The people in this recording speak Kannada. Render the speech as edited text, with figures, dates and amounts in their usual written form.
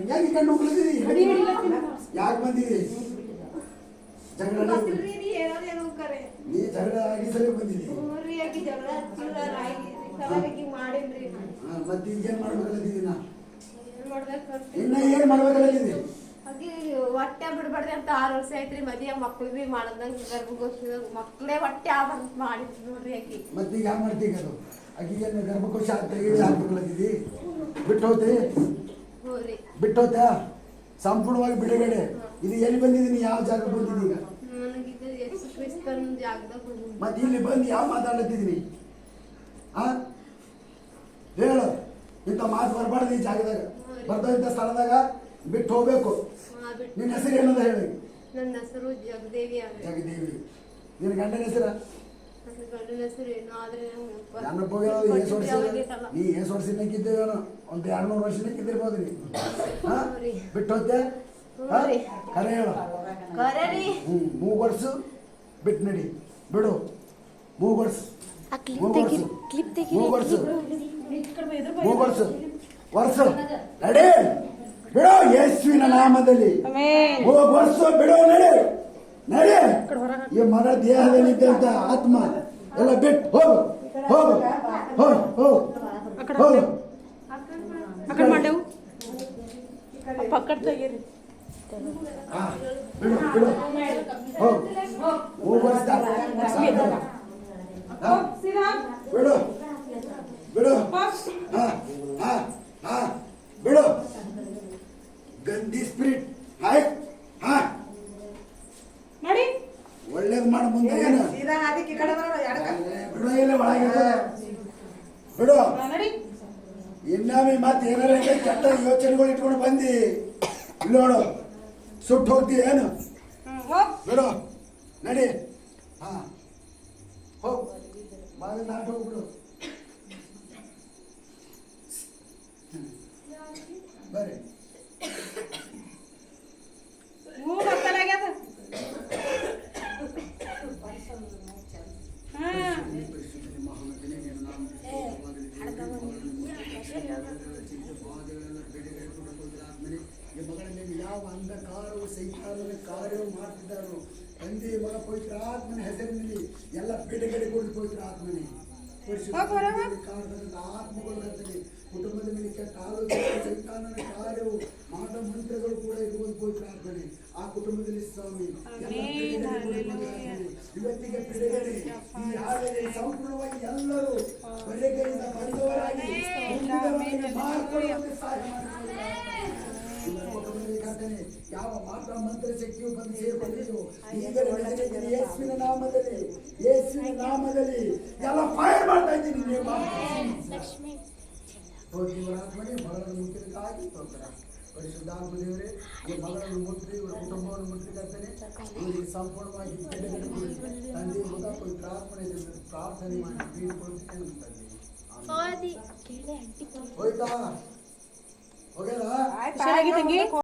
ಯಾಕೆ ಕಣ್ಣು ಹೋಗ್ಲಿದ್ದೀರಿ? ಯಾಕೆ ಬಂದಿರಿ? ಜಗಳ ನೀ ಜಗಳ ಆಗಿ ಸರಿ ಬಂದಿರಿ. ಮತ್ತೆ ಈಗ ಏನ್ ಮಾಡ್ಬೇಕಲ್ಲದಿದ್ದೀ? ಇನ್ನ ಏನ್ ಮಾಡ್ಬೇಕಲ್ಲದಿದ್ದೀ? ಹೊಟ್ಟೆ ಬಿಡ್ಬಾರ್ದು ಅಂತ 6 ವರ್ಷ ಐತ್ರಿ. ಮದ್ವೆ ಮಕ್ಳು ಬಿ ಮಾಡದಂಗ ಗರ್ಭಕೋಶ ಮಕ್ಳೇ ಹೊಟ್ಟೆ ಆಗ್ಬಾರ್ದು ಮಾಡಿದ್ರು ನೋಡ್ರಿ ಆಕಿ. ಮತ್ತೆ ಈಗ ಹ್ಯಾಂಗ ಮಾಡ್ತೀಗ ಅದು? ಆಕಿಗೇನು ಗರ್ಭಕೋಶ ತೆಗೆದು ಹಾಕ್ಬೇಕಲ್ಲದಿದ್ದೀ? ಬಿಟ್ಟು ಹೋತೆ? ಬಿಟ್ಟು ಹೋತ್ಯಾ? ಸಂಪೂರ್ಣವಾಗಿ ಬಿಡುಗಡೆ. ಇದು ಎಲ್ಲಿ ಬಂದಿದ್ದೀನಿ? ಯಾವ ಜಾಗ ಬಂದಿದ್ದೀಗ? ಮತ್ತೆ ಇಲ್ಲಿ ಬಂದು ಯಾವ ಮಾತಾಡ್ಲತ್ತಿದ್ದೀನಿ? ಹೇಳು, ಇಂಥ ಮಾತು ಬರಬಾರ್ದು ಈ ಜಾಗದಾಗ. ಬರ್ತಾ ಇಂಥ ಸ್ಥಳದಾಗ ಬಿಟ್ಟು ಹೋಗ್ಬೇಕು. ನಿನ್ನ ಹೆಸರು ಏನದ ಹೇಳಿ? ನನ್ನ ಹೆಸರು ಜಗದೇವಿ. ಜಗದೇವಿ. ನಿನ್ನ ಗಂಡನ ಹೆಸರು? ಗಂಡನ ಹೆಸರು ಏನು ಆದ್ರೆ ನೀ ಎಷ್ಟು ವರ್ಷನಕ್ಕಿದ್ದೇವೇನೋ? ಒಂದು 200 ವರ್ಷನಕ್ಕಿದ್ದಿರ್ಬೋದು ನೀ. ಬಿಟ್ಟು ಹೋಗ್ತೆ? ಕರೆ ಹೇಳು. 3 ವರ್ಷ ಬಿಟ್ಟು ನಡಿ. ಬಿಡು. 3 ವರ್ಷ. 3 ವರ್ಷ. ವರ್ಷ ನಡಿ. ಬಿಡೋ ಯೇಸುವಿನ ನಾಮದಲ್ಲಿ. 3 ವರ್ಷ ಬಿಡೋ. ನಡಿ ನಡಿ. ಈ ಮರ ದೇಹದಲ್ಲಿದ್ದಂತ ಆತ್ಮ ಎಲ್ಲ ಬಿಟ್ಟು ಹೋಗು. ಹೋಗು ಹೋಗು ಹೋಗು ಹೋಗು. ಬಿಡು ಬಿಡು. ಹೋಗು. 3 ವರ್ಷ ಬಿಡು ಬಿಡು. ಬಿಡು. ಗಂದಿ ಸ್ಪಿರಿಟ್. ಒಳ್ಳೇದು ಮಾಡ ಮುಂದೆ ಏನು ಬಿಡು. ಇಲ್ಲ ಒಳಗೆ ಬಿಡು. ಇನ್ನೊಮ್ಮೆ ಮತ್ತೆ ಏನಾರ ಕೆಟ್ಟ ಯೋಚನೆಗಳು ಇಟ್ಕೊಂಡು ಬಂದಿ ಇಲ್ಲಿ ನೋಡು, ಸುಟ್ಟು ಹೋಗ್ತೀವಿ ಏನು? ಬಿಡು. ನಡಿ. ಹೋಗು. ಬಾಗಿಲು ದಾಟಿ ಹೋಗ್ಬಿಡು. ಬರ್ರಿ. ಯಾವ ಅಂಧಕಾರವು ಸೈತಾನನ ಕಾರ್ಯವು ಮಾಡ್ತಿದ್ದಾರೋ ತಂದೆ ಮಗ ಪವಿತ್ರ ಆತ್ಮನ ಹೆಸರಿನಲ್ಲಿ ಎಲ್ಲ ಬಿಡುಗಡೆಗೊಂಡು ಪವಿತ್ರ ಆತ್ಮನೆ ಕಾರಣದಿಂದ ಆತ್ಮಗಳು ಕರ್ತನೆ ಕುಟುಂಬದ ಮೇಲೆ ಕೆಟ್ಟ ಆಲೋಚನೆ ಸೈತಾನನ ಕಾರ್ಯವು ಮಾಟ ಮಂತ್ರಗಳು ಕೂಡ ಇರುವುದು ಪವಿತ್ರ ಆತ್ಮನೆ ಆ ಕುಟುಂಬದಲ್ಲಿ ಸ್ವಾಮಿ ಇವತ್ತಿಗೆ ಬಿಡುಗಡೆ. ಈ ಆಲಯ ಸಂಪೂರ್ಣವಾಗಿ ಎಲ್ಲರೂ ಬರೆಗೈಯಿಂದ ಬಂದವರಾಗಿ ಯಾವ ಮಾತ್ರ ಮಂತ್ರ ಶಕ್ತಿಯು ಬಂದು ಸೇರ್ಕೊಂಡಿದ್ದು ಈಗಲೇ ಯೇಸುವಿನ ನಾಮದಲ್ಲಿ, ಯೇಸುವಿನ ನಾಮದಲ್ಲಿ ಎಲ್ಲ ಫೈರ್ ಮಾಡ್ತಾ ಇದ್ದೀನಿ. ದೇವರಾತ್ಮನೆ ಮಗಳನ್ನು ಮುಟ್ಟಿದಕ್ಕಾಗಿ ತೋರ್ತಾರ. ಪರಿಶುದ್ಧಾತ್ಮ ದೇವರೇ, ಈ ಮಗಳನ್ನು ಮುಟ್ಟಿ ಇವರ ಕುಟುಂಬವನ್ನು ಮುಟ್ಟಿರ್ತಾನೆ. ಇವರಿಗೆ ಸಂಪೂರ್ಣವಾಗಿ ಬಿಡುಗಡೆ ಕೊಡಿ ತಂದೆ ಮಗ ಪವಿತ್ರಾತ್ಮನೆ ಪ್ರಾರ್ಥನೆ ಮಾಡಿ ಬೀಳ್ಕೊಳ್ತೇನೆ ತಂದೆ. ಹೋಯ್ತಾ? ಹೋಗ್ಯದ?